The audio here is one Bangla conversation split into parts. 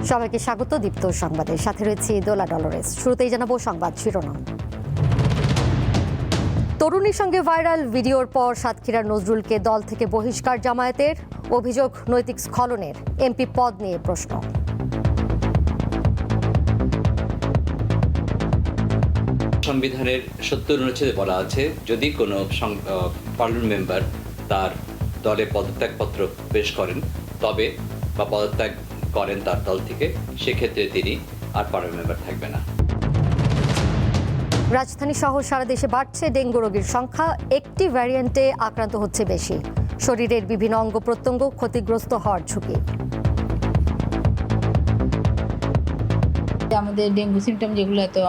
সবাইকে স্বাগত দীপ্ত সংবাদের সাথে রয়েছে দোলা ডলরেস। শুরুতেই জানাবো সংবাদ শিরোনাম। তরুণীর সঙ্গে ভাইরাল ভিডিওর পর সাতক্ষীরার নজরুলকে দল থেকে বহিষ্কার জামায়াতের, অভিযোগ নৈতিক স্খলনের, এমপি পদ নিয়ে প্রশ্ন। সংবিধানের ৭০ অনুচ্ছেদে বলা আছে, যদি কোনো পার্লামেন্ট মেম্বার তার দলে পদত্যাগপত্র পেশ করেন তবে বা পদত্যাগ করেন তার দল থেকে, সেক্ষেত্রে তিনি আর পার্লামেন্ট মেম্বার থাকবে না। রাজধানী সহ সারা দেশে বাড়ছে ডেঙ্গু রোগীর সংখ্যা, একটি ভ্যারিয়েন্টে আক্রান্ত হচ্ছে বেশি, শরীরের বিভিন্ন অঙ্গ প্রত্যঙ্গ ক্ষতিগ্রস্ত হওয়ার ঝুঁকি। আমাদের ডেঙ্গু সিমটম যেগুলো তো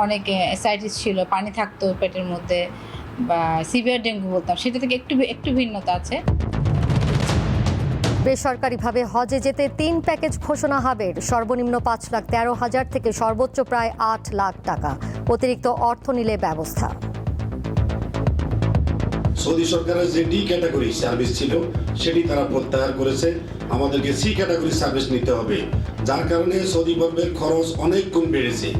অনেক অ্যাসাইটিস ছিল, পানি থাকতো পেটের মধ্যে বা সিভিয়ার ডেঙ্গু বলতাম, সেটা থেকে একটু ভিন্নতা আছে। বেসরকারিভাবে হজে যেতে ৩ প্যাকেজ ঘোষণা হবে, সর্বনিম্ন ৫,১৩,০০০ থেকে সর্বোচ্চ প্রায় ৮ লাখ টাকা, অতিরিক্ত অর্থ নিলে ব্যবস্থা। সৌদি সরকারের যে ডি ক্যাটাগরি সার্ভিস ছিল সেটি তারা প্রত্যাহার করেছে, আমাদেরকে সি ক্যাটাগরি সার্ভিস নিতে হবে, যার কারণে সৌদি পর্বের খরচ অনেক গুণ বেড়েছে।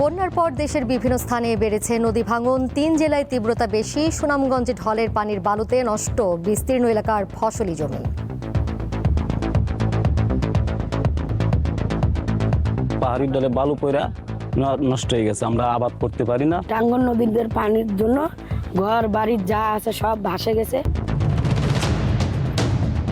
বন্যার পর দেশের বিভিন্ন স্থানে বেড়েছে নদী ভাঙন, ৩ জেলায় তীব্রতা বেশি, সুনামগঞ্জে ঢলের পানির বালুতে নষ্ট বিস্তীর্ণ এলাকার ফসলি জমি। পাহাড়ি ঢলে বালু পয়রা নষ্ট হয়ে গেছে, আমরা আবাদ করতে পারি না। টাঙ্গন নদীর পানির জন্য ঘর বাড়ি যা আছে সব ভাসে গেছে।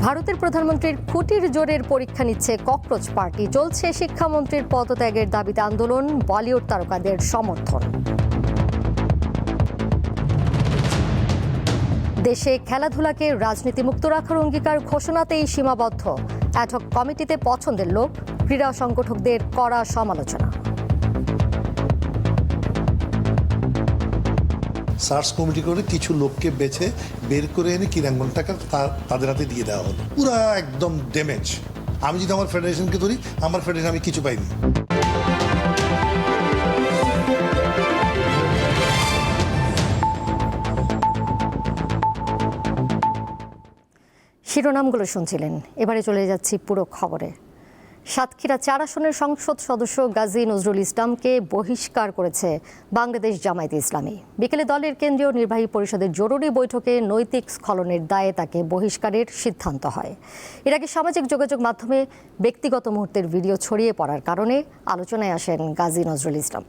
ভারতের প্রধানমন্ত্রীর খুঁটির জোরের পরীক্ষা নিচ্ছে ককরোচ পার্টি, চলছে শিক্ষামন্ত্রীর পদত্যাগের দাবিতে আন্দোলন, বলিউড তারকাদের সমর্থন। দেশে খেলাধুলাকে রাজনীতিমুক্ত রাখার অঙ্গীকার ঘোষণাতেই সীমাবদ্ধ, অ্যাডহক কমিটিতে পছন্দের লোক, ক্রীড়া সংগঠকদের কড়া সমালোচনা। সার্চ কমিটি করে কিছু লোককে বেছে বের করে এনে ক্রীড়াঙ্গনটাকে তাদের হাতে দিয়ে দেওয়া হলো, পুরা একদম ড্যামেজ। আমি যদি আমার ফেডারেশনকে ধরি, আমার ফেডারেশন আমি কিছু পাইনি। শিরোনামগুলো শুনছিলেন, এবারে চলে যাচ্ছি পুরো খবরে। সাতক্ষীরা ৪ আসনের সংসদ সদস্য গাজী নজরুল ইসলামকে বহিষ্কার করেছে বাংলাদেশ জামায়াতে ইসলামী। বিকেলে দলের কেন্দ্রীয় নির্বাহী পরিষদের জরুরি বৈঠকে নৈতিক স্খলনের দায়ে তাকে বহিষ্কারের সিদ্ধান্ত হয়। এর আগে সামাজিক যোগাযোগ মাধ্যমে ব্যক্তিগত মুহূর্তের ভিডিও ছড়িয়ে পড়ার কারণে আলোচনায় আসেন গাজী নজরুল ইসলাম।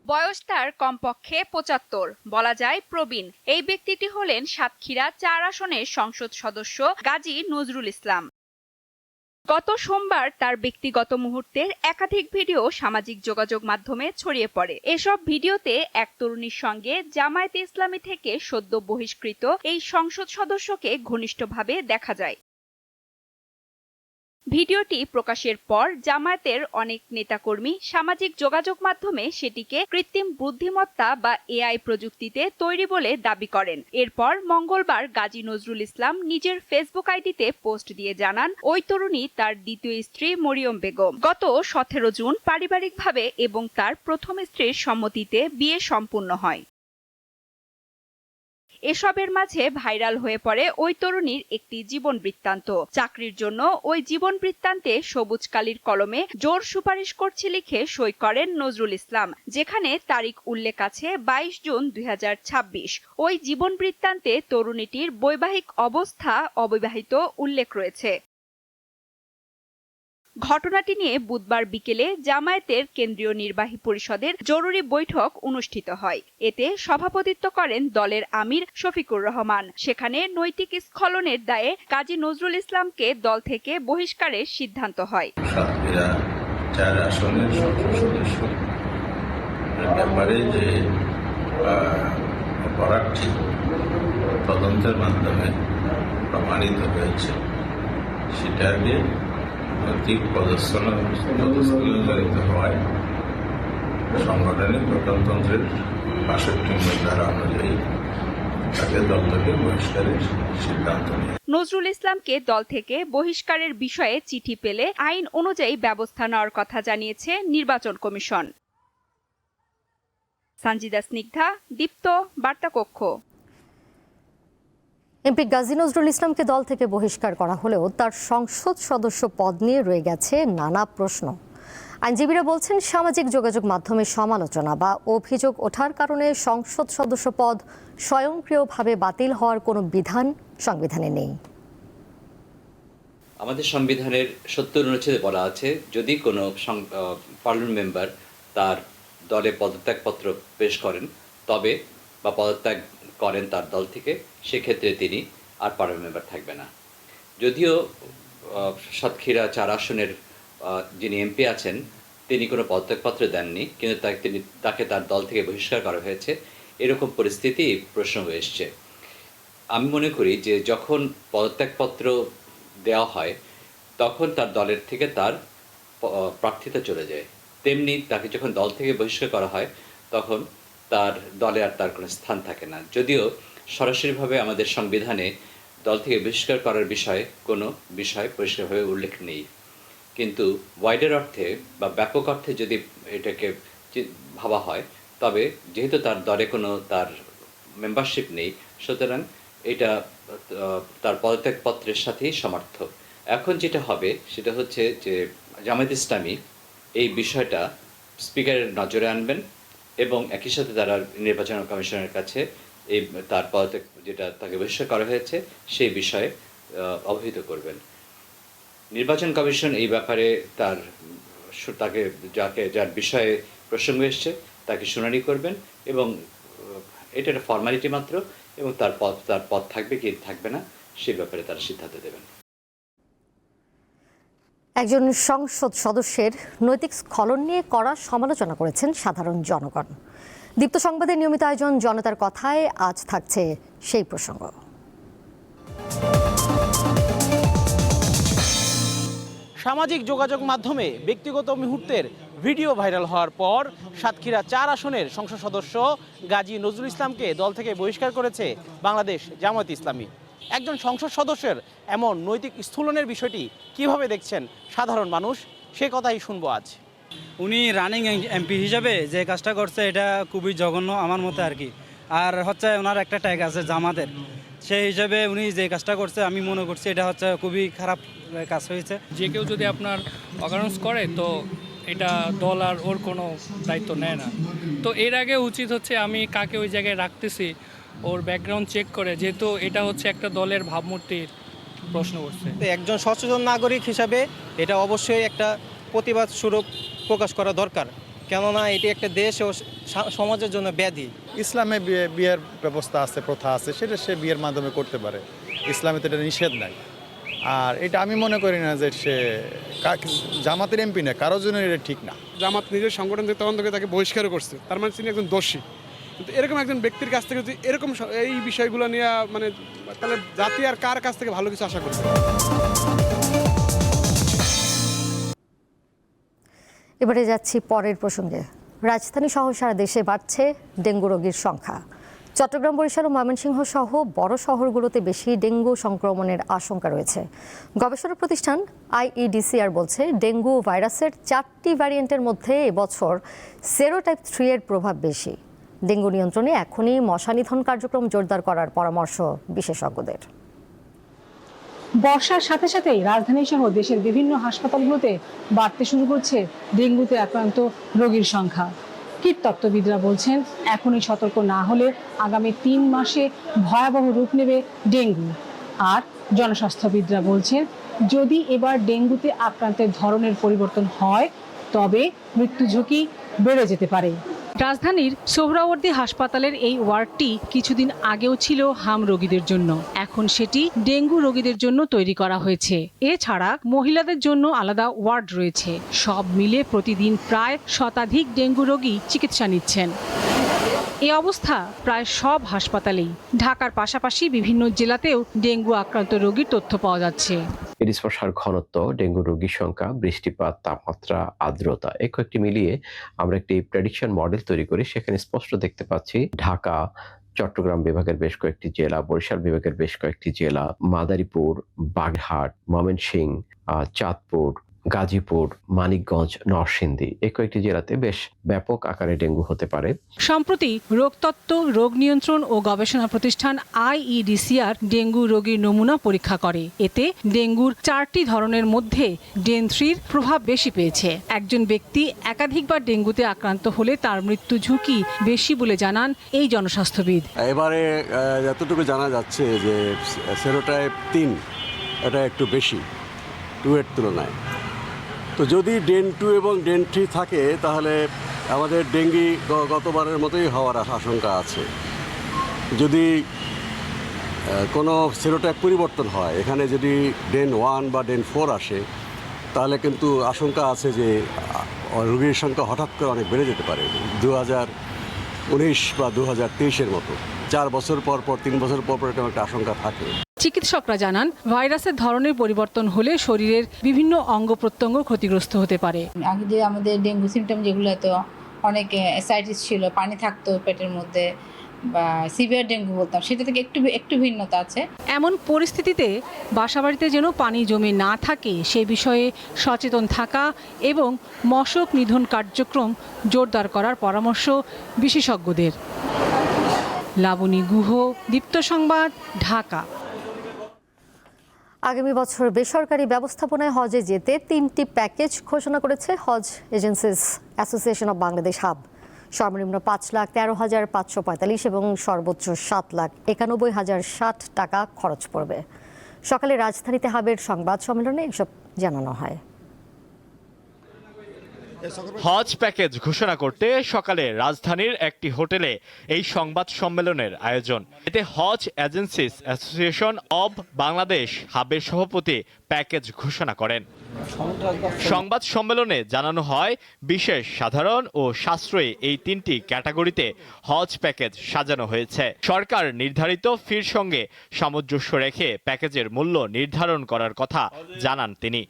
বয়স তার কমপক্ষে ৭৫, বলা যায় প্রবীণ। এই ব্যক্তিটি হলেন সাতক্ষীরা ৪ আসনের সংসদ সদস্য গাজী নজরুল ইসলাম। গত সোমবার তার ব্যক্তিগত মুহূর্তের একাধিক ভিডিও সামাজিক যোগাযোগ মাধ্যমে ছড়িয়ে পড়ে। এসব ভিডিওতে এক তরুণীর সঙ্গে জামায়াতে ইসলামী থেকে সদ্য বহিষ্কৃত এই সংসদ সদস্যকে ঘনিষ্ঠভাবে দেখা যায়। ভিডিওটি প্রকাশের পর জামায়াতের অনেক নেতাকর্মী সামাজিক যোগাযোগ মাধ্যমে সেটিকে কৃত্রিম বুদ্ধিমত্তা বা এআই প্রযুক্তিতে তৈরি বলে দাবি করেন। এরপর মঙ্গলবার গাজী নজরুল ইসলাম নিজের ফেসবুক আইডিতে পোস্ট দিয়ে জানান, ওই তরুণী তার দ্বিতীয় স্ত্রী মরিয়ম বেগম। গত ১৭ জুন পারিবারিকভাবে এবং তার প্রথম স্ত্রীর সম্মতিতে বিয়ে সম্পূর্ণ হয়। এসবের মাঝে ভাইরাল হয়ে পড়ে ওই তরুণীর একটি জীবন বৃত্তান্ত। চাকরির জন্য ওই জীবন বৃত্তান্তে সবুজ কালির কলমে জোর সুপারিশ করছে লিখে সই করেন নজরুল ইসলাম, যেখানে তারিখ উল্লেখ আছে ২২ জুন ২০২৬। ওই জীবন বৃত্তান্তে তরুণীটির বৈবাহিক অবস্থা অবিবাহিত উল্লেখ রয়েছে। ঘটনাটি নিয়ে বুধবার বিকেলে জামায়াতের কেন্দ্রীয় নির্বাহী পরিষদের জরুরি বৈঠক অনুষ্ঠিত হয়। এতে সভাপতিত্ব করেন দলের আমির শফিকুর রহমান। সেখানে নৈতিক স্খলনের দায়ে গাজী নজরুল ইসলামকে দল থেকে বহিষ্কারের সিদ্ধান্ত হয়। সাতক্ষীরা ৪ আসনের সংসদ সদস্য ব্যাপারে যে অপরাধটি তদন্তের মাধ্যমে প্রমাণিত হয়েছে, সেটাকে নৈতিক পদস্খলনজনিত হওয়ায় সংগঠনের গঠনতন্ত্রের ৬২ ধারা অনুযায়ী তাকে দল থেকে বহিষ্কারের সিদ্ধান্ত নেয়। নজরুল ইসলামকে দল থেকে বহিষ্কারের বিষয়ে চিঠি পেলে আইন অনুযায়ী ব্যবস্থা নেওয়ার কথা জানিয়েছে নির্বাচন কমিশন। সঞ্জিদা স্নিগ্ধা, দীপ্ত, বার্তা কক্ষ। এমপি গাজী নজরুল ইসলামকে দল থেকে বহিষ্কার করা হলেও তার সংসদ সদস্য পদ নিয়ে রয়ে গেছে নানা প্রশ্ন। আইনজীবীরা বলছেন, সামাজিক যোগাযোগ মাধ্যমে সমালোচনা বা অভিযোগ ওঠার কারণে সংসদ সদস্য পদ স্বয়ংক্রিয়ভাবে বাতিল হওয়ার কোনো বিধান সংবিধানে নেই। আমাদের সংবিধানের ৭০ অনুচ্ছেদে বলা আছে, যদি কোনো পার্লামেন্ট মেম্বার তার দলে পদত্যাগপত্র পেশ করেন তবে বা পদত্যাগ করেন তার দল থেকে, সেক্ষেত্রে তিনি আর পার্লামেন্ট মেম্বার থাকবে না। যদিও সাতক্ষীরা ৪ আসনের যিনি এমপি আছেন তিনি কোনো পদত্যাগপত্র দেননি, কিন্তু তাকে তার দল থেকে বহিষ্কার করা হয়েছে। এরকম পরিস্থিতি প্রশ্ন হয়ে এসছে। আমি মনে করি যে যখন পদত্যাগপত্র দেওয়া হয় তখন তার দলের থেকে তার প্রার্থিতা চলে যায়, তেমনি তাকে যখন দল থেকে বহিষ্কার করা হয় তখন তার দলে আর তার কোনো স্থান থাকে না। যদিও সরাসরিভাবে আমাদের সংবিধানে দল থেকে বহিষ্কার করার বিষয়ে কোনো বিষয় পরিষ্কারভাবে উল্লেখ নেই, কিন্তু ওয়াইডার অর্থে বা ব্যাপক অর্থে যদি এটাকে ভাবা হয় তবে যেহেতু তার দলে কোনো তার মেম্বারশিপ নেই, সুতরাং এটা তার পদত্যাগপত্রের সাথেই সমার্থক। এখন যেটা হবে সেটা হচ্ছে যে জামায়াত ইসলামী এই বিষয়টা স্পিকারের নজরে আনবেন এবং একই সাথে তারা নির্বাচন কমিশনের কাছে এই তার পদত্যাগ যেটা তাকে বহিষ্কার করা হয়েছে সেই বিষয়ে অবহিত করবেন। নির্বাচন কমিশন এই ব্যাপারে তাকে যার বিষয়ে প্রসঙ্গ এসছে তাকে শুনানি করবেন এবং এটা একটা ফর্মালিটি মাত্র, এবং তার পদ থাকবে কি থাকবে না সেই ব্যাপারে তারা সিদ্ধান্ত দেবেন। একজন সংসদ সদস্যের নৈতিক স্খলন নিয়ে কড়া সমালোচনা করেছেন সাধারণ জনগণ। দীপ্ত সংবাদের নিয়মিত আয়োজন জনতার কথায় আজ থাকছে সেই প্রসঙ্গ। সামাজিক যোগাযোগ মাধ্যমে ব্যক্তিগত মুহূর্তের ভিডিও ভাইরাল হওয়ার পর সাতক্ষীরা ৪ আসনের সংসদ সদস্য গাজী নজরুল ইসলামকে দল থেকে বহিষ্কার করেছে বাংলাদেশ জামায়াত ইসলামী। একজন সংসদ সদস্যের এমন নৈতিক স্খলনের বিষয়টি কিভাবে দেখছেন সাধারণ মানুষ, সে কথাই শুনবো আজ। উনি রানিং এমপি হিসাবে যে কাজটা করছে এটা খুবই জঘন্য আমার মতে আর কি। আর হচ্ছে ওনার একটা ট্যাগ আছে জামাতের, সেই হিসাবে উনি যে কাজটা করছে আমি মনে করছি এটা হচ্ছে খুবই খারাপ কাজ হয়েছে। যে কেউ যদি আপনার অকারেন্স করে তো এটা দল আর ওর কোনো দায়িত্ব নেয় না। তো এর আগে উচিত হচ্ছে আমি কাকে ওই জায়গায় রাখতেছি ওর ব্যাকগ্রাউন্ড চেক করে, যেহেতু এটা হচ্ছে একটা দলের ভাবমূর্তির প্রশ্ন করছে। একজন সচেতন নাগরিক হিসাবে এটা অবশ্যই একটা প্রতিবাদ স্বরূপ প্রকাশ করা দরকার, কেননা এটি একটা দেশ ও সমাজের জন্য ব্যাধি। ইসলামে বিয়ের ব্যবস্থা আছে, প্রথা আছে, সেটা সে বিয়ের মাধ্যমে করতে পারে, ইসলামে তো এটা নিষেধ নাই। আর এটা আমি মনে করি না যে সে জামাতের এমপি না, কারোর জন্য এটা ঠিক না। জামাত নিজের সংগঠন থেকে তখন থেকে তাকে বহিষ্কার করছে, তার মানে তিনি একজন দোষী। কিন্তু এরকম একজন ব্যক্তির কাছ থেকে যদি এরকম এই বিষয়গুলো নিয়ে মানে তাহলে জাতি আর কার কাছ থেকে ভালো কিছু আশা করবে। এবারে যাচ্ছি পরের প্রসঙ্গে। রাজধানী সহ সারা দেশে বাড়ছে ডেঙ্গু রোগীর সংখ্যা। চট্টগ্রাম, বরিশাল ও ময়মনসিংহ সহ বড় শহরগুলোতে বেশি ডেঙ্গু সংক্রমণের আশঙ্কা রয়েছে। গবেষণা প্রতিষ্ঠান IEDCR বলছে, ডেঙ্গু ভাইরাসের 4টি ভ্যারিয়েন্টের মধ্যে এবছর সেরোটাইপ 3 এর প্রভাব বেশি। ডেঙ্গু নিয়ন্ত্রণে এখনই মশা নিধন কার্যক্রম জোরদার করার পরামর্শ বিশেষজ্ঞদের। বর্ষার সাথে সাথেই রাজধানী সহ দেশের বিভিন্ন হাসপাতালগুলোতে বাড়তে শুরু করছে ডেঙ্গুতে আক্রান্ত রোগীর সংখ্যা। কীটতত্ত্ববিদরা বলছেন, এখনই সতর্ক না হলে আগামী 3 মাসে ভয়াবহ রূপ নেবে ডেঙ্গু। আর জনস্বাস্থ্যবিদরা বলছেন, যদি এবার ডেঙ্গুতে আক্রান্তের ধরনের পরিবর্তন হয় তবে মৃত্যু ঝুঁকি বেড়ে যেতে পারে। রাজধানীর সোহরাওয়ার্দী হাসপাতালের এই ওয়ার্ডটি কিছুদিন আগেও ছিল হাম রোগীদের জন্য, এখন সেটি ডেঙ্গু রোগীদের জন্য তৈরি করা হয়েছে। এছাড়া মহিলাদের জন্য আলাদা ওয়ার্ড রয়েছে। সব মিলে প্রতিদিন প্রায় শতাধিক ডেঙ্গু রোগী চিকিৎসা নিচ্ছেন। এই অবস্থা প্রায় সব হাসপাতালেই। ঢাকার পাশাপাশি বিভিন্ন জেলাতেও ডেঙ্গু আক্রান্ত রোগীর তথ্য পাওয়া যাচ্ছে। এডিস মশার ঘনত্ব, ডেঙ্গু রোগীর সংখ্যা, বৃষ্টিপাত, তাপমাত্রা, আর্দ্রতা, এই কয়েকটি মিলিয়ে আমরা একটি প্রেডিকশন মডেল তৈরি করি। সেখানে স্পষ্ট দেখতে পাচ্ছি ঢাকা, চট্টগ্রাম বিভাগের বেশ কয়েকটি জেলা, বরিশাল বিভাগের বেশ কয়েকটি জেলা, মাদারীপুর, বাগেরহাট, ময়মনসিংহ, চাঁদপুর, গাজীপুর, মানিকগঞ্জ, নরসিংদী এই কয়েকটি জেলাতে বেশ ব্যাপক আকারে ডেঙ্গু হতে পারে। সম্প্রতি রোগতত্ত্ব, রোগ নিয়ন্ত্রণ ও গবেষণা প্রতিষ্ঠান IEDCR ডেঙ্গু রোগীর নমুনা পরীক্ষা করে। এতে ডেঙ্গুর 4টি ধরনের মধ্যে ডেন 3-র প্রভাব বেশি পেয়েছে। একজন ব্যক্তি একাধিকবার ডেঙ্গুতে আক্রান্ত হলে তার মৃত্যু ঝুঁকি বেশি বলে জানান এই জনস্বাস্থ্যবিদ। এবারে যতটুকু জানা যাচ্ছে যে সেরোটাইপ 3 এটা একটু বেশি 2-এর তুলনায়। তো যদি ডেন 2 এবং ডেন 3 থাকে তাহলে আমাদের ডেঙ্গি গতবারের মতোই হওয়ার আশঙ্কা আছে। যদি কোনো সেরোটাইপ পরিবর্তন হয়, এখানে যদি ডেন 1 বা ডেন 4 আসে, তাহলে কিন্তু আশঙ্কা আছে যে রোগীর সংখ্যা হঠাৎ করে অনেক বেড়ে যেতে পারে 2019 বা 2023-এর মতো। 4 বছর পর 3 বছর পর এরকম একটা আশঙ্কা থাকে। চিকিৎসকরা জানান, ভাইরাসের ধরনের পরিবর্তন হলে শরীরের বিভিন্ন অঙ্গ প্রত্যঙ্গ ক্ষতিগ্রস্ত হতে পারে। আগে যে আমাদের ডেঙ্গু সিমটম যেগুলো তো অনেক অ্যাসাইটিস ছিল, পানি থাকতো পেটের মধ্যে বা সিভিয়ার ডেঙ্গু বলতাম, সেটা থেকে একটু ভিন্নতা আছে। এমন পরিস্থিতিতে বাসাবাড়িতে যেন পানি জমে না থাকে সে বিষয়ে সচেতন থাকা এবং মশক নিধন কার্যক্রম জোরদার করার পরামর্শ বিশেষজ্ঞদের। লাবণী গুহ, দীপ্ত সংবাদ, ঢাকা। আগামী বছর বেসরকারি ব্যবস্থাপনায় হজে যেতে 3টি প্যাকেজ ঘোষণা করেছে Hajj agencies association of Bangladesh HAAB. সর্বনিম্ন 5,13,545 এবং সর্বোচ্চ 7,91,060 টাকা খরচ পড়বে। সকালে রাজধানীতে হাবের সংবাদ সম্মেলনে এসব জানানো হয়। হজ প্যাকেজ ঘোষণা করতে সকালে রাজধানীর একটি হোটেলে এই সংবাদ সম্মেলনের আয়োজন। এতে হজ এজেন্সিস অ্যাসোসিয়েশন অব বাংলাদেশ হাবের সভাপতি প্যাকেজ ঘোষণা করেন। সংবাদ সম্মেলনে জানানো হয়, বিশেষ, সাধারণ ও সাশ্রয়ী এই 3টি ক্যাটাগরিতে হজ প্যাকেজ সাজানো হয়েছে। সরকার নির্ধারিত ফির সঙ্গে সামঞ্জস্য রেখে প্যাকেজের মূল্য নির্ধারণ করার কথা জানান তিনি।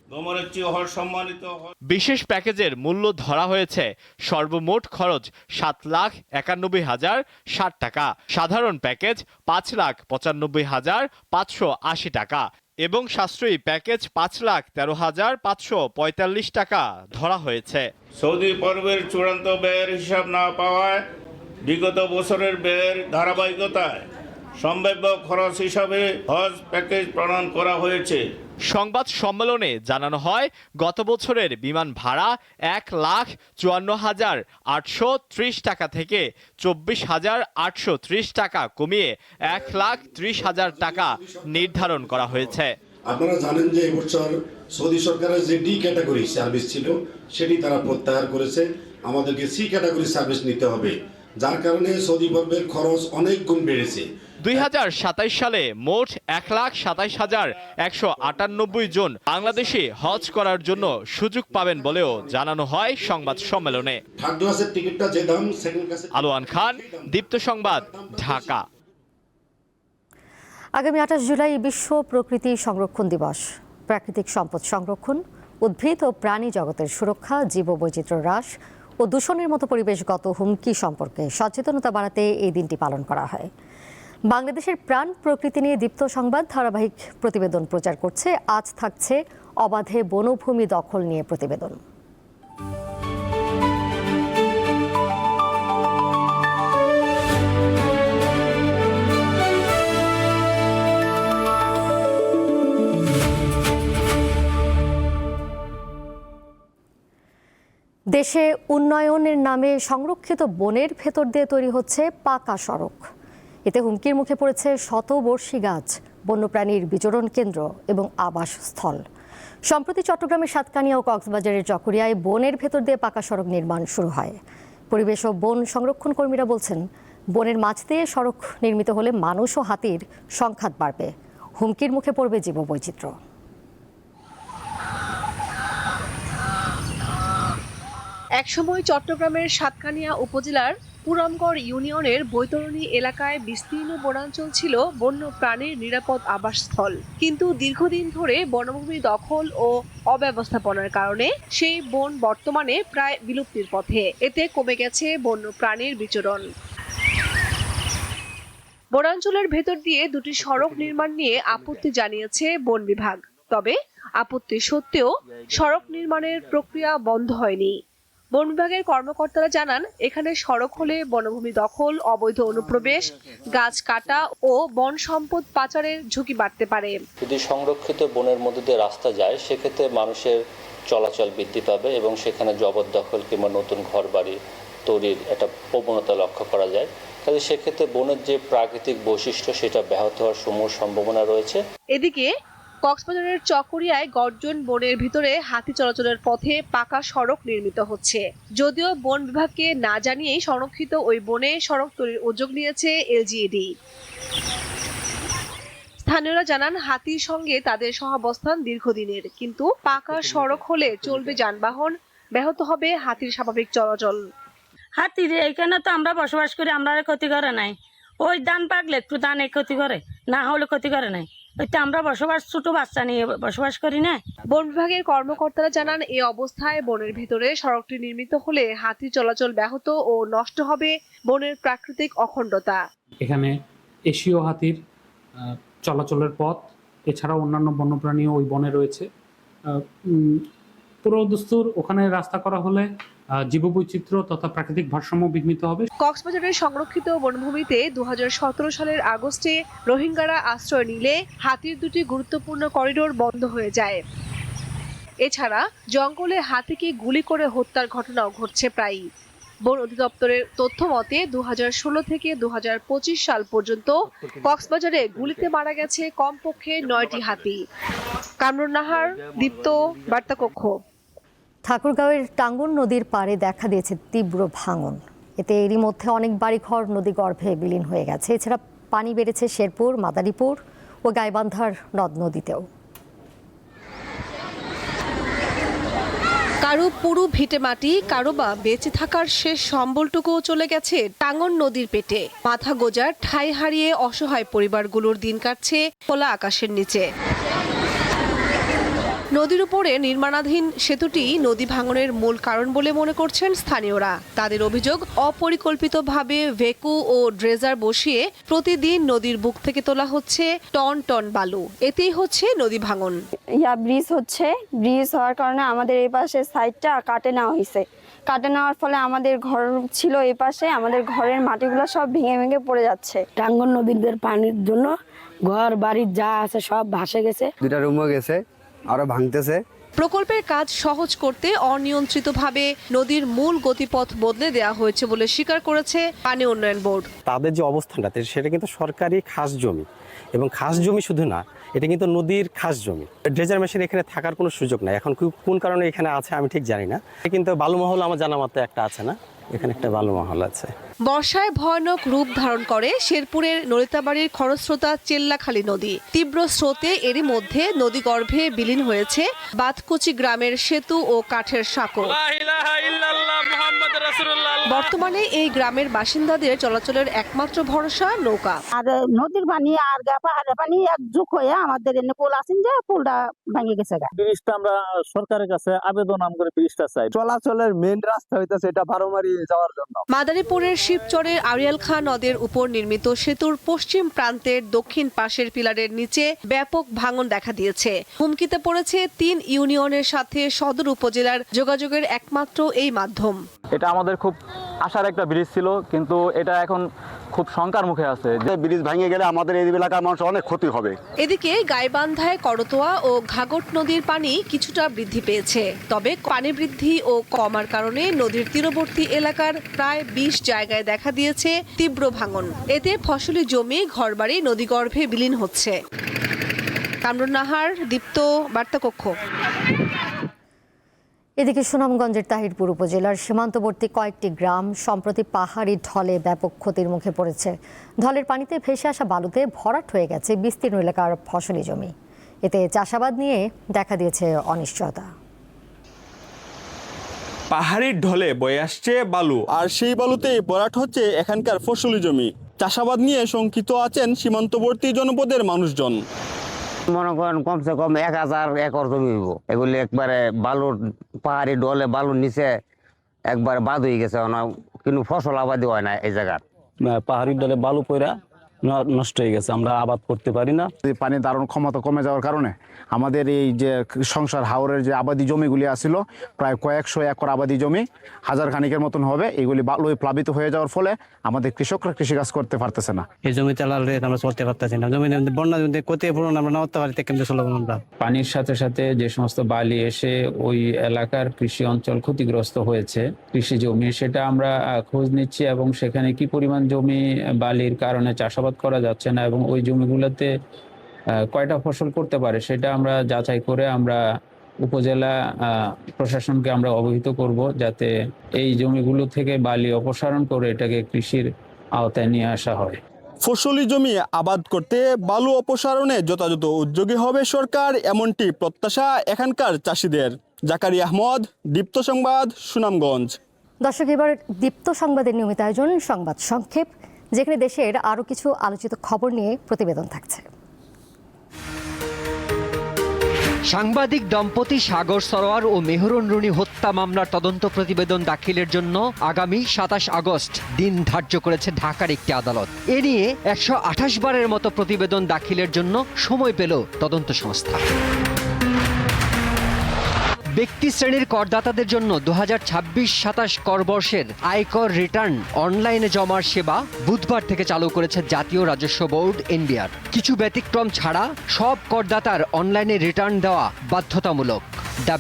বিশেষ প্যাকেজের মূল্য ধরা হয়েছে সর্বমোট খরচ 7,91,060 টাকা, সাধারণ প্যাকেজ 5,95,580 টাকা এবং সাশ্রয়ী প্যাকেজ 5,13,545 টাকা ধরা হয়েছে। সৌদি পর্বের চূড়ান্ত ব্যয়ের হিসাব না পাওয়ায় বিগত বছরের ব্যয়ের ধারাবাহিকতায় সম্ভাব্য খরচ হিসাবে হজ প্যাকেজ প্রণয়ন করা হয়েছে। সংবাদ সম্মেলনে জানানো হয়, গত বছরের বিমান ভাড়া 1,54,830 টাকা থেকে 24,830 টাকা কমিয়ে 1,30,000 টাকা নির্ধারণ করা হয়েছে। আপনারা জানেন যে এবছর সৌদি সরকারের যে ডি ক্যাটাগরি সার্ভিস ছিল সেটি তারা প্রত্যাহার করেছে। আমাদেরকে সি ক্যাটাগরি সার্ভিস নিতে হবে, যার কারণে সৌদি পর্বের খরচ অনেক গুণ বেড়েছে। 2027 সালে মোট 1,27,198 জন বাংলাদেশি হজ করার জন্য সুযোগ পাবেন বলেও জানানো হয় সংবাদ সম্মেলনে। আলোয়ান খান, দীপ্ত সংবাদ, ঢাকা। আগামী 28 জুলাই বিশ্ব প্রকৃতি সংরক্ষণ দিবস। প্রাকৃতিক সম্পদ সংরক্ষণ, উদ্ভিদ ও প্রাণী জগতের সুরক্ষা, জীববৈচিত্র্য হ্রাস ও দূষণের মতো পরিবেশগত হুমকি সম্পর্কে সচেতনতা বাড়াতে এই দিনটি পালন করা হয়। বাংলাদেশের প্রাণ প্রকৃতি নিয়ে দীপ্ত সংবাদ ধারাবাহিক প্রতিবেদন প্রচার করছে। আজ থাকছে অবাধে বনভূমি দখল নিয়ে প্রতিবেদন। দেশে উন্নয়নের নামে সংরক্ষিত বনের ভেতর দিয়ে তৈরি হচ্ছে পাকা সড়ক। এতে হুমকির মুখে পড়েছে শতবর্ষী গাছ, বন্যপ্রাণীর বিচরণ কেন্দ্র এবং আবাসস্থল। সম্প্রতি চট্টগ্রামের সাতকানিয়া ও কক্সবাজারের চকরিয়ায় বনের ভেতর দিয়ে পাকা সড়ক নির্মাণ শুরু হয়। পরিবেশ ও বন সংরক্ষণ কর্মীরা বলছেন, বনের মাঝ দিয়ে সড়ক নির্মিত হলে মানুষ ও হাতির সংঘাত বাড়বে, হুমকির মুখে পড়বে জীববৈচিত্র্য। একসময় চট্টগ্রামের সাতকানিয়া উপজেলার পুরামগড় ইউনিয়নের বৈতরণী এলাকায় বিস্তীর্ণ বনাঞ্চল ছিল বন্য প্রাণীর নিরাপদ আবাসস্থল। কিন্তু দীর্ঘদিন ধরে বনভূমি দখল ও অব্যবস্থাপনার কারণে সেই বন বর্তমানে প্রায় বিলুপ্তির পথে। এতে কমে গেছে বন্য প্রাণীর বিচরণ। বনাঞ্চলের ভেতর দিয়ে দুটি সড়ক নির্মাণ নিয়ে আপত্তি জানিয়েছে বন বিভাগ। তবে আপত্তি সত্ত্বেও সড়ক নির্মাণের প্রক্রিয়া বন্ধ হয়নি। বন বিভাগের কর্মকর্তারা জানান, এখানে সড়ক হলে বনভূমি দখল, অবৈধ অনুপ্রবেশ, গাছ কাটা ও বন সম্পদ পাচারের ঝুঁকি বাড়তে পারে। যদি সংরক্ষিত বনের মধ্যে দিয়ে রাস্তা যায়, সেক্ষেত্রে মানুষের চলাচল বৃদ্ধি পাবে এবং সেখানে জবরদখল কিংবা নতুন ঘরবাড়ি তৈরির একটা প্রবণতা লক্ষ্য করা যায়। কাজে সেক্ষেত্রে বনের যে প্রাকৃতিক বৈশিষ্ট্য সেটা ব্যাহত হওয়ার সমূহ সম্ভাবনা রয়েছে। এদিকে কক্সবাজারের চকরিয়ায় গর্জন বনের ভিতরে হাতি চলাচলের পথে পাকা সড়ক নির্মিত হচ্ছে। যদিও বন বিভাগকে না জানিয়েই সংরক্ষিত ওই বনে সড়ক তৈরির উদ্যোগ নিয়েছে এলজিইডি। স্থানীয়রা জানান, হাতির সঙ্গে তাদের সহাবস্থান দীর্ঘদিনের, কিন্তু পাকা সড়ক হলে চলবে যানবাহন, ব্যাহত হবে হাতির স্বাভাবিক চলাচল। হাতির এখানে তো আমরা বসবাস করি, আমরা ক্ষতি করে নাই। ওই ধান পাকলে একটু ধানে ক্ষতি করে, না হলে ক্ষতি করে নাই। ওইটা আমরা বসবাস, ছোট বাচ্চা নিয়ে বসবাস করি না। বন বিভাগের কর্মকর্তারা জানান, এই অবস্থায় বনের ভিতরে সড়কটি নির্মিত হলে হাতি চলাচল ব্যাহত ও নষ্ট হবে বনের প্রাকৃতিক অখণ্ডতা। এখানে এশীয় হাতির চলাচলের পথ, এছাড়াও অন্যান্য বন্যপ্রাণীও ওই বনে রয়েছে। পুরো দস্তুর ওখানে রাস্তা করা হলে জীববৈচিত্র্য তথা প্রাকৃতিক ভারসাম্য বিঘ্নিত হবে। কক্সবাজারের সংরক্ষিত বনভূমিতে 2017 সালের আগস্টে রোহিঙ্গারা আশ্রয় নিলে হাতির দুটি গুরুত্বপূর্ণ করিডোর বন্ধ হয়ে যায়। এছাড়া জঙ্গলে হাতিকে গুলি করে হত্যার ঘটনাও ঘটছে প্রায়ই। বন অধিদপ্তরের তথ্য মতে 2016 থেকে 2025 সাল পর্যন্ত কক্সবাজারে গুলিতে মারা গেছে কমপক্ষে 9টি হাতি। কামরুন নাহার, দীপ্ত, বার্তাকক্ষ। ঠাকুরগাঁওয়ের টাঙ্গন নদীর পাড়ে দেখা দিয়েছে তীব্র ভাঙন। এতে এরই মধ্যে অনেক বাড়িঘর নদী গর্ভে বিলীন হয়ে গেছে। এছাড়া পানি বেড়েছে শেরপুর, মাদারীপুর ও গাইবান্ধার নদ নদীতেও। কারো পুরো ভিটে মাটি, কারো বা বেঁচে থাকার শেষ সম্বলটুকু চলে গেছে টাঙ্গন নদীর পেটে। মাথা গোজার ঠাঁই হারিয়ে অসহায় পরিবারগুলোর দিন কাটছে খোলা আকাশের নিচে। নদীর উপরে নির্মাণাধীন সেতুটি নদী ভাঙনের মূল কারণ বলে মনে করছেন স্থানীয়রা। তাদের অভিযোগ, অপরিকল্পিতভাবে ভেকু ও ড্রেজার বসিয়ে প্রতিদিন নদীর বুক থেকে তোলা হচ্ছে টন টন বালু। এতেই হচ্ছে নদী ভাঙন। ব্রিজ হচ্ছে, ব্রিজ হওয়ার কারণে আমাদের এই পাশে সাইডটা কাটে নেওয়া হয়েছে। কাটে নেওয়ার ফলে আমাদের ঘর ছিল এই পাশে, আমাদের ঘরের মাটিগুলো সব ভেঙে ভেঙে পড়ে যাচ্ছে। টাঙ্গন নদীর পানির জন্য ঘর বাড়ির যা আছে সব ভাসে গেছে। 2টা রুমও গেছে, আরো ভাঙতেছে। প্রকল্পের কাজ সহজ করতে অনিয়ন্ত্রিতভাবে নদীর মূল গতিপথ বদলে দেওয়া হয়েছে বলে স্বীকার করেছে পানি উন্নয়ন বোর্ড। তাদের যে অবস্থানটা সেটা কিন্তু সরকারি খাস জমি, এবং খাস জমি শুধু না, এটা কিন্তু নদীর খাস জমি। ড্রেজার মেশিন এখানে থাকার কোনো সুযোগ নাই। এখন কোন কারণে এখানে আছে আমি ঠিক জানি না, কিন্তু বালুমহল আমার জানা মতো একটা আছে না, এখানে একটা বালুমহল আছে। বর্ষায় ভয়ানক রূপ ধারণ করে শেরপুরের নলিতাবাড়ির খরস্রোতা চেল্লাখালী নদী। তীব্র স্রোতে এরই মধ্যে নদী গর্ভে বিলীন হয়েছে বাতকুচি গ্রামের সেতু ও কাঠের সাঁকো। বর্তমানে এই গ্রামের বাসিন্দাদের চলাচলের একমাত্র ভরসা নৌকা। আর নদীর পানি আর পাহাড়ের পানি একযোগ হয়ে আমাদের এনে পোল আছেন, যে পোলটা ভেঙে গেছে। ব্রিজটা আমরা সরকারের কাছে আবেদন করে ব্রিজটা চাই। চলাচলের মেইন রাস্তা হইতাছে এটা বারোমারি যাওয়ার জন্য। মাদারীপুরের শিবচরের আড়িয়াল খাঁ নদের উপর নির্মিত সেতুর পশ্চিম প্রান্তের দক্ষিণ পাশের পিলারের নিচে ব্যাপক ভাঙন দেখা দিয়েছে। হুমকিতে পড়েছে 3 ইউনিয়নের সাথে সদর উপজেলার যোগাযোগের একমাত্র এই মাধ্যম। এটা আমাদের খুব আশার একটা ব্রিজ ছিল, কিন্তু এটা এখন খুব শঙ্কার মুখে আছে। ব্রিজ ভেঙে গেলে আমাদের এই এলাকার মানুষ অনেক ক্ষতি হবে। এদিকে গাইবান্ধায় করতোয়া ও ঘাগট নদীর পানি কিছুটা বৃদ্ধি পেয়েছে, তবে পানি বৃদ্ধি ও কমার কারণে নদীর তীরবর্তী এলাকার প্রায় 20 জায়গায় দেখা দিয়েছে তীব্র ভাঙন। এতে ফসলি জমি, ঘরবাড়ি নদীগর্ভে বিলীন হচ্ছে। কামরুন নাহার, দীপ্ত, বার্তাকক্ষ। এদিকে সুনামগঞ্জের তাহিরপুর উপজেলার সীমান্তবর্তী কয়েকটি গ্রাম সম্প্রতি পাহাড়ি ঢলে ব্যাপক ক্ষতির মুখে পড়েছে। ঢলের পানিতে ভেসে আসা বালুতে ভরাট হয়ে গেছে বিস্তীর্ণ এলাকার ফসলি জমি। এতে চাষাবাদ নিয়ে দেখা দিয়েছে অনিশ্চয়তা। পাহাড়ির ঢলে বয়ে আসছে বালু, আর সেই বালুতেই ভরাট হচ্ছে এখানকার ফসলি জমি। চাষাবাদ নিয়ে শঙ্কিত আছেন সীমান্তবর্তী জনপদের মানুষজন। মনে করেন কমসে কম 1000 একর জমি হইব। এগুলি একবারে বালুর, পাহাড়ি ডলে বালুর নিচে একবারে বাদ হয়ে গেছে, কিন্তু ফসল আবাদি হয় না এই জায়গার। পাহাড়ি ডলে বালু পয়রা নষ্ট হয়ে গেছে, আমরা আবাদ করতে পারি না। পানির ধারণ ক্ষমতা কমে যাওয়ার কারণে আমাদের এই যে সংসার হাওরের যে আবাদি জমিগুলি আছিল, প্রায় কয়েকশো একর আবাদি জমি, হাজার খানিকের মতন হবে, এগুলি বালুয় প্লাবিত হয়ে যাওয়ার ফলে আমাদের কৃষকরা কৃষিকাজ করতে পারতেছে না। এই জমি চালালে আমরা চলতে পারতেছি না, জমি বন্যা জমিতে ক্ষতিপূরণ আমরা না করতে পারি, কেমন চলবো আমরা? পানির সাথে সাথে যে সমস্ত বালি এসে ওই এলাকার কৃষি অঞ্চল ক্ষতিগ্রস্ত হয়েছে, কৃষি জমি, সেটা আমরা খোঁজ নিচ্ছি এবং সেখানে কি পরিমাণ জমি বালির কারণে চাষাবাদ করা যাচ্ছে না এবং ওই জমিগুলোতে কয়টা ফসল করতে পারে সেটা আমরা যাচাই করে আমরা উপজেলা প্রশাসনকে আমরা অবহিত করব, যাতে এই জমিগুলো থেকে বালি অপসারণ করে এটাকে কৃষির আওতায় নিয়ে আসা হয়। ফসলি জমি আবাদ করতে বালু অপসারণে যথাযথ উদ্যোগী হবে সরকার, এমনটি প্রত্যাশা এখানকার চাষিদের। জাকারিয়া আহমদ, দীপ্ত সংবাদ, সুনামগঞ্জ। দর্শক, এবার দীপ্ত সংবাদের নিয়মিত আয়োজন সংবাদ সংক্ষেপ, যেখানে দেশের আরও কিছু আলোচিত খবর নিয়ে প্রতিবেদন থাকছে। সাংবাদিক দম্পতি সাগর সরোয়ার ও মেহরুন রুনি হত্যা মামলার তদন্ত প্রতিবেদন দাখিলের জন্য আগামী 27 আগস্ট দিন ধার্য করেছে ঢাকার একটি আদালত। এ নিয়ে 128 বারের মতো প্রতিবেদন দাখিলের জন্য সময় পেল তদন্ত সংস্থা। ব্যক্তি শ্রেণীর করদাতাদের জন্য 2026-27 করবর্ষের আয়কর রিটার্ন অনলাইনে জমার সেবা বুধবার থেকে চালু করেছে জাতীয় রাজস্ব বোর্ড এনবিআর। কিছু ব্যতিক্রম ছাড়া সব করদাতার অনলাইনে রিটার্ন দেওয়া বাধ্যতামূলক।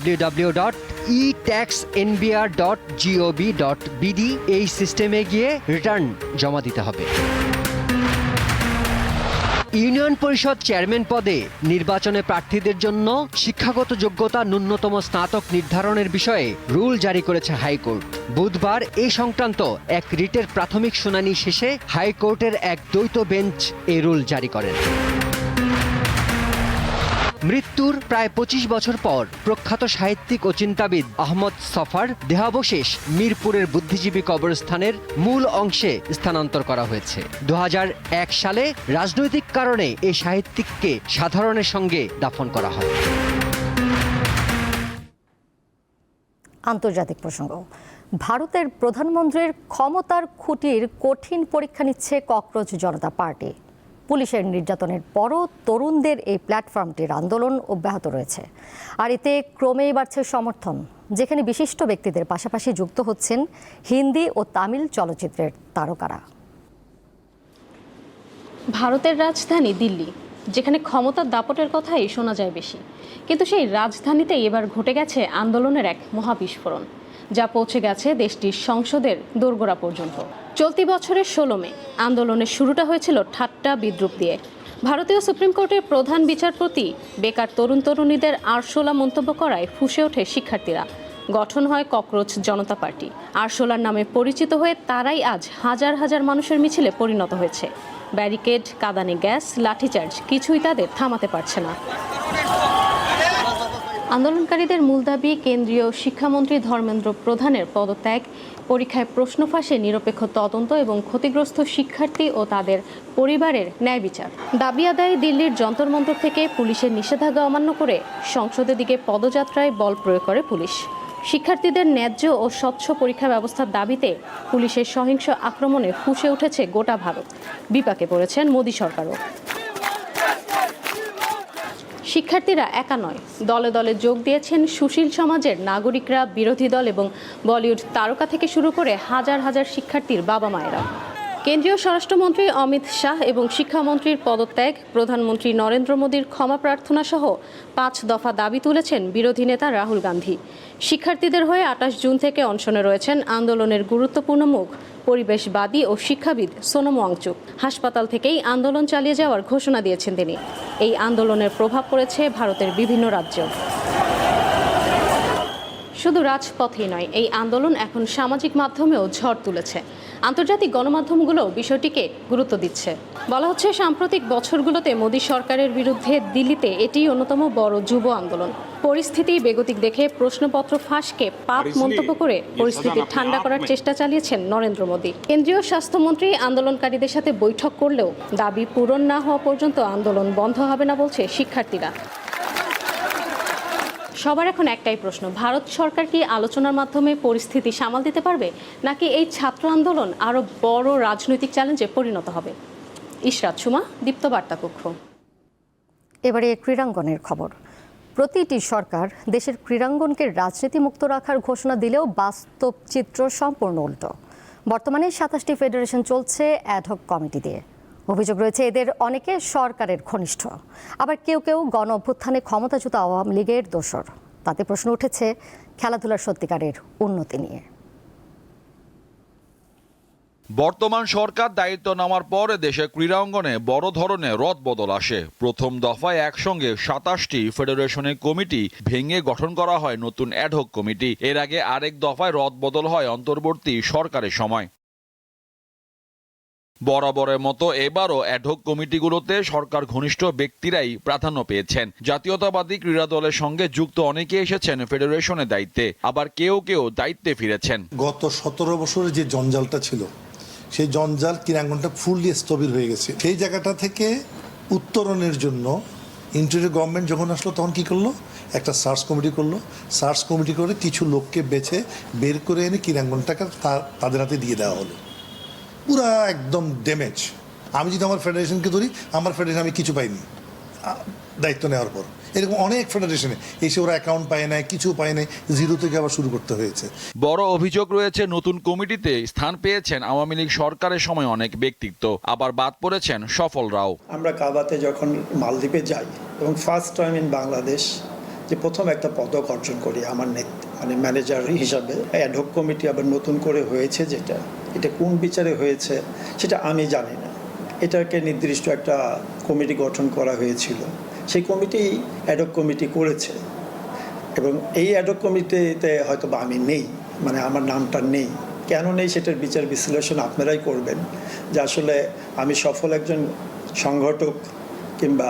www.etaxnbr.gov.bd এই সিস্টেমে গিয়ে রিটার্ন জমা দিতে হবে। ইউনিয়ন পরিষদ চেয়ারম্যান পদে নির্বাচনে প্রার্থীদের জন্য শিক্ষাগত যোগ্যতা ন্যূনতম স্নাতক নির্ধারণের বিষয়ে রুল জারি করেছে হাইকোর্ট। বুধবার এ সংক্রান্ত এক রিটের প্রাথমিক শুনানি শেষে হাইকোর্টের এক দ্বৈত বেঞ্চ এই রুল জারি করেন। মৃত্যুর প্রায় 25 বছর পর প্রখ্যাত সাহিত্যিক ও চিন্তাবিদ আহমদ সফার দেহাবশেষ মিরপুরের বুদ্ধিজীবী কবরস্থানের মূল অংশে স্থানান্তর করা হয়েছে। 2001 সালে রাজনৈতিক কারণে এই সাহিত্যিককে সাধারণের সঙ্গে দাফন করা হয়। আন্তর্জাতিক প্রসঙ্গ, ভারতের প্রধানমন্ত্রীর ক্ষমতার খুঁটির কঠিন পরীক্ষা নিচ্ছে ককরোচ জনতা পার্টি। পুলিশের নির্যাতনের পরও তরুণদের এই প্ল্যাটফর্মটির আন্দোলন অব্যাহত রয়েছে, আর এতে ক্রমেই বাড়ছে সমর্থন, যেখানে বিশিষ্ট ব্যক্তিদের পাশাপাশি যুক্ত হচ্ছেন হিন্দি ও তামিল চলচ্চিত্রের তারকারা। ভারতের রাজধানী দিল্লি, যেখানে ক্ষমতার দাপটের কথাই শোনা যায় বেশি, কিন্তু সেই রাজধানীতে এবার ঘটে গেছে আন্দোলনের এক মহাবিস্ফোরণ, যা পৌঁছে গেছে দেশটির সংসদের দোরগোড়া পর্যন্ত। চলতি বছরের 16 মে আন্দোলনের শুরুটা হয়েছিল ঠাট্টা বিদ্রুপ দিয়ে। ভারতীয় সুপ্রিম কোর্টের প্রধান বিচারপতি বেকার তরুণ তরুণীদের আরশোলা মন্তব্য করায় ফুঁসে ওঠে শিক্ষার্থীরা। গঠন হয় ককরোচ জনতা পার্টি। আরশোলার নামে পরিচিত হয়ে তারাই আজ হাজার হাজার মানুষের মিছিলে পরিণত হয়েছে। ব্যারিকেড, কাঁদানে গ্যাস, লাঠিচার্জ কিছুই তাদের থামাতে পারছে না। আন্দোলনকারীদের মূল দাবি কেন্দ্রীয় শিক্ষামন্ত্রী ধর্মেন্দ্র প্রধানের পদত্যাগ, পরীক্ষায় প্রশ্ন ফাঁসে নিরপেক্ষ তদন্ত এবং ক্ষতিগ্রস্ত শিক্ষার্থী ও তাদের পরিবারের ন্যায় বিচার। দাবি আদায়ে দিল্লির যন্তর মন্তর থেকে পুলিশের নিষেধাজ্ঞা অমান্য করে সংসদের দিকে পদযাত্রায় বল প্রয়োগ করে পুলিশ। শিক্ষার্থীদের ন্যায্য ও স্বচ্ছ পরীক্ষা ব্যবস্থার দাবিতে পুলিশের সহিংস আক্রমণে ফুঁসে উঠেছে গোটা ভারত। বিপাকে পড়েছেন মোদী সরকারও। শিক্ষার্থীরা একা নয়, দলে দলে যোগ দিয়েছেন সুশীল সমাজের নাগরিকরা, বিরোধী দল এবং বলিউড তারকা থেকে শুরু করে হাজার হাজার শিক্ষার্থীর বাবা মায়েরা। কেন্দ্রীয় স্বরাষ্ট্রমন্ত্রী অমিত শাহ এবং শিক্ষামন্ত্রীর পদত্যাগ, প্রধানমন্ত্রী নরেন্দ্র মোদীর ক্ষমা প্রার্থনা সহ 5 দফা দাবি তুলেছেন বিরোধী নেতা রাহুল গান্ধী। শিক্ষার্থীদের হয়ে 28 জুন থেকে অনশনে রয়েছেন আন্দোলনের গুরুত্বপূর্ণ মুখ পরিবেশবাদী ও শিক্ষাবিদ সোনম ওয়াংচুক। হাসপাতাল থেকেই আন্দোলন চালিয়ে যাওয়ার ঘোষণা দিয়েছেন তিনি। এই আন্দোলনের প্রভাব পড়েছে ভারতের বিভিন্ন রাজ্যে। শুধু রাজপথেই নয়, এই আন্দোলন এখন সামাজিক মাধ্যমেও ঝড় তুলেছে। আন্তর্জাতিক গণমাধ্যমগুলো বিষয়টিকে গুরুত্ব দিচ্ছে। বলা হচ্ছে সাম্প্রতিক বছরগুলোতে মোদী সরকারের বিরুদ্ধে দিল্লিতে এটি অন্যতম বড় যুব আন্দোলন। পরিস্থিতি বেগতিক দেখে প্রশ্নপত্র ফাঁসকে পাপ মন্তব্য করে পরিস্থিতি ঠান্ডা করার চেষ্টা চালিয়েছেন নরেন্দ্র মোদী। কেন্দ্রীয় স্বাস্থ্যমন্ত্রী আন্দোলনকারীদের সাথে বৈঠক করলেও দাবি পূরণ না হওয়া পর্যন্ত আন্দোলন বন্ধ হবে না বলছে শিক্ষার্থীরা। সবার এখন একটাই প্রশ্ন, ভারত সরকার কি আলোচনার মাধ্যমে পরিস্থিতি সামাল দিতে পারবে, নাকি এই ছাত্র আন্দোলন আরও বড় রাজনৈতিক চ্যালেঞ্জে পরিণত হবে? ইশরাত সুমা, দীপ্ত বার্তা কক্ষ। এবারে ক্রীড়াঙ্গনের খবর। প্রতিটি সরকার দেশের ক্রীড়াঙ্গনকে রাজনীতি মুক্ত রাখার ঘোষণা দিলেও বাস্তব চিত্র সম্পূর্ণ উল্টো। বর্তমানে 27টি ফেডারেশন চলছে অ্যাডহক কমিটি দিয়ে। অভিযোগ রয়েছে এদের অনেকে সরকারের ঘনিষ্ঠ, আবার কেউ কেউ গণ অভ্যুত্থানে ক্ষমতাচ্যুত আওয়ামী লীগের দোসর। তাতে প্রশ্ন উঠেছে খেলাধুলার সত্যিকারের উন্নতি নিয়ে। বর্তমান সরকার দায়িত্ব নেওয়ার পর দেশে ক্রীড়াঙ্গনে বড় ধরনের রদবদল আসে। প্রথম দফায় একসঙ্গে 27টি ফেডারেশনের কমিটি ভেঙে গঠন করা হয় নতুন অ্যাডহক কমিটি। এর আগে আরেক দফায় রদবদল হয় অন্তর্বর্তী সরকারের সময়। বরাবরের মতো এবারও অ্যাডহক কমিটিগুলোতে সরকার ঘনিষ্ঠ ব্যক্তিরাই প্রাধান্য পেয়েছেন। জাতীয়তাবাদী ক্রীড়া দলের সঙ্গে যুক্ত অনেকে এসেছেন ফেডারেশনের দায়িত্বে, আবার কেউ কেউ দায়িত্বে ফিরেছেন। গত 17 বছরের যে জঞ্জালটা ছিল, সেই জঞ্জাল ক্রীড়াঙ্গনটা ফুললি স্থবির হয়ে গেছে। সেই জায়গাটা থেকে উত্তরণের জন্য ইন্টারিয়র গভর্নমেন্ট যখন আসলো তখন কি করলো, একটা সার্চ কমিটি করলো। সার্চ কমিটি করে কিছু লোককে বের করে এনে ক্রীড়াঙ্গনটাকে তাদের হাতে দিয়ে দেওয়া হলো। পুরা একদম ড্যামেজ। আমি যদি আমার ফেডারেশনকে ধরি, আমার ফেডারেশন আমি কিছু পাইনি দায়িত্ব নেওয়ার পর। এরকম অনেক ফেডারেশনে এসে ওরা অ্যাকাউন্ট পায় নাই, কিছু পায় নাই, জিরো থেকে আবার শুরু করতে হয়েছে। বড় অভিযোগ রয়েছে নতুন কমিটিতে স্থান পেয়েছেন আওয়ামী লীগ সরকারের সময় অনেক ব্যক্তিত্ব, আবার বাদ পড়েছেন সফলরাও। আমরা কাবাতে যখন মালদ্বীপে যাই এবং ফার্স্ট টাইম ইন বাংলাদেশ যে প্রথম একটা পদক অর্জন করি আমার ম্যানেজার হিসাবে। অ্যাডহক কমিটি আবার নতুন করে হয়েছে, এটা কোন বিচারে হয়েছে সেটা আমি জানি না। এটাকে নির্দিষ্ট একটা কমিটি গঠন করা হয়েছিল, সেই কমিটি অ্যাডহক কমিটি করেছে এবং এই অ্যাডহক কমিটিতে হয়তো বা আমি নেই, আমার নামটা নেই। কেন নেই সেটার বিচার বিশ্লেষণ আপনারাই করবেন, যে আসলে আমি সফল একজন সংগঠক কিংবা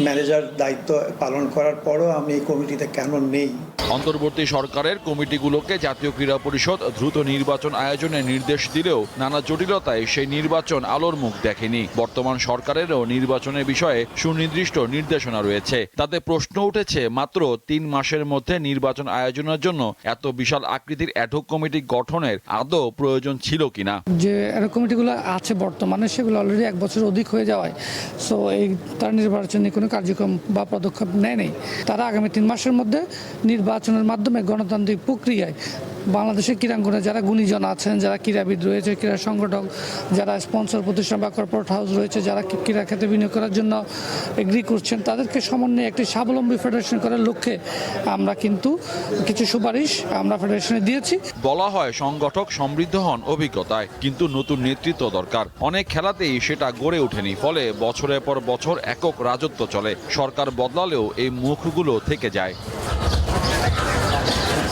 ম্যানেজার দায়িত্ব পালন করার পরও আমি এই কমিটিতে কেন নেই। অন্তর্বর্তী সরকারের কমিটিগুলোকে জাতীয় ক্রীড়া পরিষদ দ্রুত নির্বাচন আয়োজনের নির্দেশ দিলেও নানা জটিলতায় সেই নির্বাচন আলোর মুখ দেখেনি। বর্তমান সরকারেরও নির্বাচনের বিষয়ে সুনির্দিষ্ট নির্দেশনা রয়েছে। তাতে প্রশ্ন উঠেছে, মাত্র 3 মাসের মধ্যে নির্বাচন আয়োজনের জন্য এত বিশাল আকৃতির অ্যাডহক কমিটি গঠনের আদৌ প্রয়োজন ছিল কিনা। যে অ্যাডহক কমিটিগুলো আছে বর্তমানে, সেগুলো অলরেডি 1 বছর অধিক হয়ে যাওয়ায় তারা নির্বাচনে কোনো কার্যক্রম বা পদক্ষেপ নেয়নি। তারা আগামী 3 মাসের মধ্যে নির্বাচনের মাধ্যমে গণতান্ত্রিক প্রক্রিয়ায় বাংলাদেশের ক্রীড়াঙ্গনে যারা গুণীজন আছেন, যারা ক্রীড়াবিদ রয়েছে, ক্রীড়া সংগঠক, যারা স্পন্সর প্রতিষ্ঠান বা কর্পোরেট হাউস রয়েছে, যারা ক্রীড়া ক্ষেত্রে বিনিয়োগ করার জন্য এগ্রি করছেন, তাদেরকে সমন্বয়ে একটি স্বাবলম্বী ফেডারেশন করার লক্ষ্যে আমরা কিন্তু কিছু সুপারিশ আমরা ফেডারেশনে দিয়েছি। বলা হয় সংগঠক সমৃদ্ধ হন অভিজ্ঞতায়, কিন্তু নতুন নেতৃত্ব দরকার। অনেক খেলাতেই সেটা গড়ে ওঠেনি, ফলে বছরের পর বছর একক রাজত্ব চলে। সরকার বদলালেও এই মুখগুলো থেকে যায়।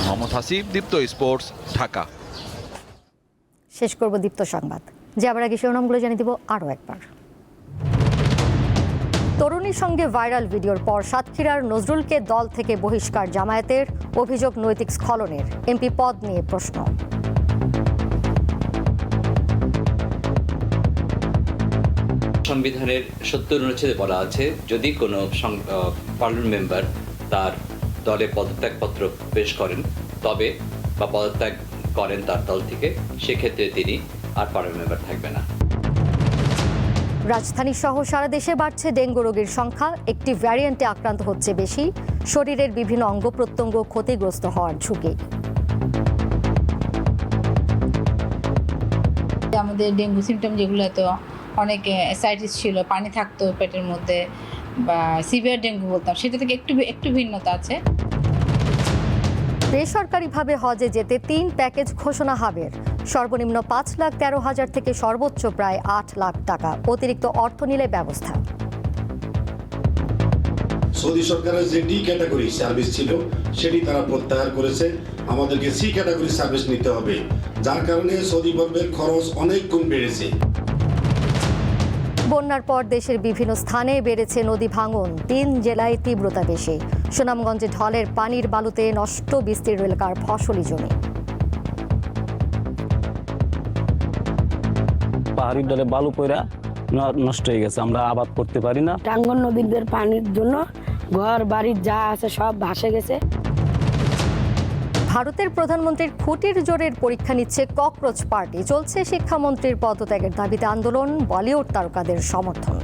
মোহাম্মদ হাসিব, দীপ্ত স্পোর্টস, ঢাকা। শেষ করব দীপ্ত সংবাদ, যাবার আগে শিরোনামগুলো জানিয়ে দিব আরও একবার। তরুণীর সঙ্গে ভাইরাল ভিডিওর পর সাতক্ষীরার নজরুলকে দল থেকে বহিষ্কার জামায়াতের, অভিযোগ নৈতিক স্খলনের, এমপি পদ নিয়ে প্রশ্ন। সংবিধানের 70 অনুচ্ছেদে বলা আছে, যদি কোনো পার্লামেন্ট মেম্বার তার দলে পদত্যাগপত্র পেশ করেন তবে বা পদত্যাগ করেন তার দল থেকে, সেক্ষেত্রে তিনি আর পার্লামেন্ট মেম্বার থাকবে না। রাজধানী সহ সারা দেশে বাড়ছে ডেঙ্গু রোগীর সংখ্যা, একটি ভ্যারিয়েন্টে আক্রান্ত হচ্ছে বেশি, শরীরের বিভিন্ন অঙ্গ প্রত্যঙ্গ ক্ষতিগ্রস্ত হওয়ার ঝুঁকি। আমাদের ডেঙ্গু সিমটম যেগুলো তো অনেক অ্যাসাইটিস ছিল, পানি থাকতো পেটের মধ্যে বা সিভিয়ার ডেঙ্গু বলতাম, সেটা থেকে একটু ভিন্নতা আছে। বেসরকারিভাবে হজে যেতে 3 প্যাকেজ ঘোষণা হাবের, সর্বনিম্ন 5,13,000 থেকে সর্বোচ্চ প্রায় 8 লাখ টাকা, অতিরিক্ত অর্থ নিলে ব্যবস্থা। সৌদি সরকারের যে ডি ক্যাটাগরি সার্ভিস ছিল সেটি তারা প্রত্যাহার করেছে। আমাদেরকে সি ক্যাটাগরি সার্ভিস নিতে হবে, যার কারণে সৌদি পর্বের খরচ অনেক গুণ বেড়েছে। বন্যার পর দেশের বিভিন্ন স্থানে বেড়েছে নদী ভাঙন, 3 জেলায় তীব্রতা বেশি। সুনামগঞ্জে ঢলের পানির বালুতে নষ্ট বিস্তীর্ণ এলাকার ফসলি জমি। পাহাড়ি ঢলে বালু পড়া নষ্ট হয়ে গেছে, আমরা আবাদ করতে পারি না। টাঙ্গন নদীর পানির জন্য ঘর বাড়ি যা আছে সব ভাসে গেছে। ভারতের প্রধানমন্ত্রীর খুঁটির জোরের পরীক্ষা নিচ্ছে ককরোচ পার্টি। চলছে শিক্ষামন্ত্রীর পদত্যাগের দাবিতে আন্দোলন, বলিউড তারকাদের সমর্থন।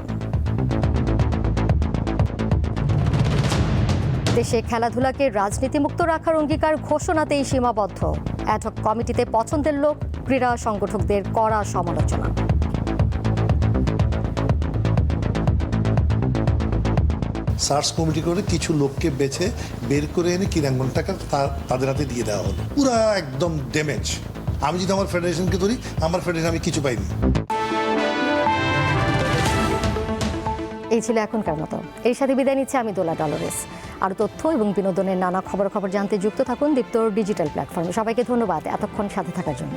দেশে খেলাধুলাকে রাজনীতিমুক্ত রাখার অঙ্গীকার ঘোষণাতেই সীমাবদ্ধ। অ্যাডহক কমিটিতে পছন্দের লোক, ক্রীড়া সংগঠকদের কড়া সমালোচনা। সার্চ কমিটি করে কিছু লোককে বেছে বের করে এনে ক্রীড়াঙ্গনটাকে তাদের হাতে দিয়ে দেওয়া হলো। পুরা একদম ড্যামেজ। আমি যদি আমার ফেডারেশনকে ধরি, আমার ফেডারেশন আমি কিছু পাইনি। এই ছিল এখনকার মতো। এর সাথে বিদায় নিচ্ছে আমি দোলা ডলরেস। আর তথ্য এবং বিনোদনের নানা খবর জানতে যুক্ত থাকুন দীপ্তর ডিজিটাল প্ল্যাটফর্মে। সবাইকে ধন্যবাদ এতক্ষণ সাথে থাকার জন্য।